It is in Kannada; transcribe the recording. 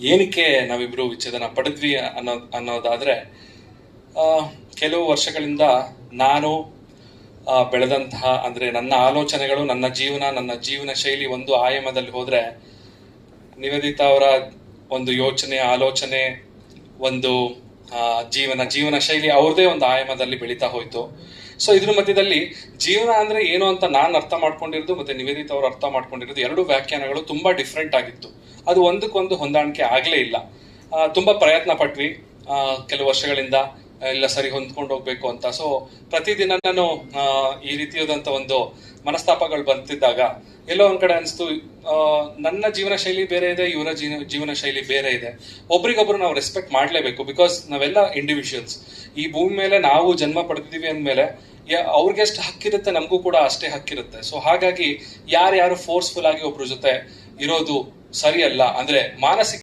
ಏನಕ್ಕೆ ನಾವಿಬ್ರು ವಿಚ್ಛೇದನ ಪಡೆದ್ವಿ ಅನ್ನೋದಾದ್ರೆ ಕೆಲವು ವರ್ಷಗಳಿಂದ ನಾನು ಬೆಳೆದಂತಹ ಅಂದ್ರೆ ನನ್ನ ಆಲೋಚನೆಗಳು, ನನ್ನ ಜೀವನ ಶೈಲಿ ಒಂದು ಆಯಾಮದಲ್ಲಿ ಹೋದ್ರೆ ನಿವೇದಿತಾ ಅವರ ಒಂದು ಯೋಚನೆ, ಆಲೋಚನೆ, ಒಂದು ಜೀವನ ಶೈಲಿ ಅವ್ರದೇ ಒಂದು ಆಯಾಮದಲ್ಲಿ ಬೆಳೀತಾ ಹೋಯ್ತು. ಸೊ ಇದ್ರ ಮಧ್ಯದಲ್ಲಿ ಜೀವನ ಅಂದ್ರೆ ಏನು ಅಂತ ನಾನು ಅರ್ಥ ಮಾಡ್ಕೊಂಡಿರೋದು ಮತ್ತೆ ನಿವೇದಿತಾ ಅವರು ಅರ್ಥ ಮಾಡ್ಕೊಂಡಿರೋದು ಎರಡು ವ್ಯಾಖ್ಯಾನಗಳು ತುಂಬಾ ಡಿಫ್ರೆಂಟ್ ಆಗಿತ್ತು. ಅದು ಒಂದಕ್ಕೊಂದು ಹೊಂದಾಣಿಕೆ ಆಗ್ಲೇ ಇಲ್ಲ. ತುಂಬಾ ಪ್ರಯತ್ನ ಪಟ್ವಿ ಕೆಲವು ವರ್ಷಗಳಿಂದ, ಇಲ್ಲ ಸರಿ ಹೊಂದ್ಕೊಂಡು ಹೋಗ್ಬೇಕು ಅಂತ. ಸೊ ಪ್ರತಿದಿನ ನಾನು ಈ ರೀತಿಯಾದಂತ ಒಂದು ಮನಸ್ತಾಪಗಳು ಬರ್ತಿದ್ದಾಗ ಎಲ್ಲೋ ಒಂದ್ ಕಡೆ ಅನಿಸ್ತು, ನನ್ನ ಜೀವನ ಶೈಲಿ ಬೇರೆ ಇದೆ, ಇವರ ಜೀವನ ಶೈಲಿ ಬೇರೆ ಇದೆ. ಒಬ್ರಿಗೊಬ್ರು ನಾವು ರೆಸ್ಪೆಕ್ಟ್ ಮಾಡ್ಲೇಬೇಕು. ಬಿಕಾಸ್ ನಾವೆಲ್ಲ ಇಂಡಿವಿಜುವಲ್ಸ್. ಈ ಭೂಮಿ ಮೇಲೆ ನಾವು ಜನ್ಮ ಪಡೆದಿದ್ದೀವಿ ಅಂದ್ಮೇಲೆ ಅವ್ರಿಗೆ ಎಷ್ಟು ಹಕ್ಕಿರುತ್ತೆ, ನಮಗೂ ಕೂಡ ಅಷ್ಟೇ ಹಕ್ಕಿರುತ್ತೆ. ಸೊ ಹಾಗಾಗಿ ಯಾರು ಫೋರ್ಸ್ಫುಲ್ ಆಗಿ ಒಬ್ರ ಜೊತೆ ಇರೋದು ಸರಿಯಲ್ಲ. ಅಂದ್ರೆ ಮಾನಸಿಕ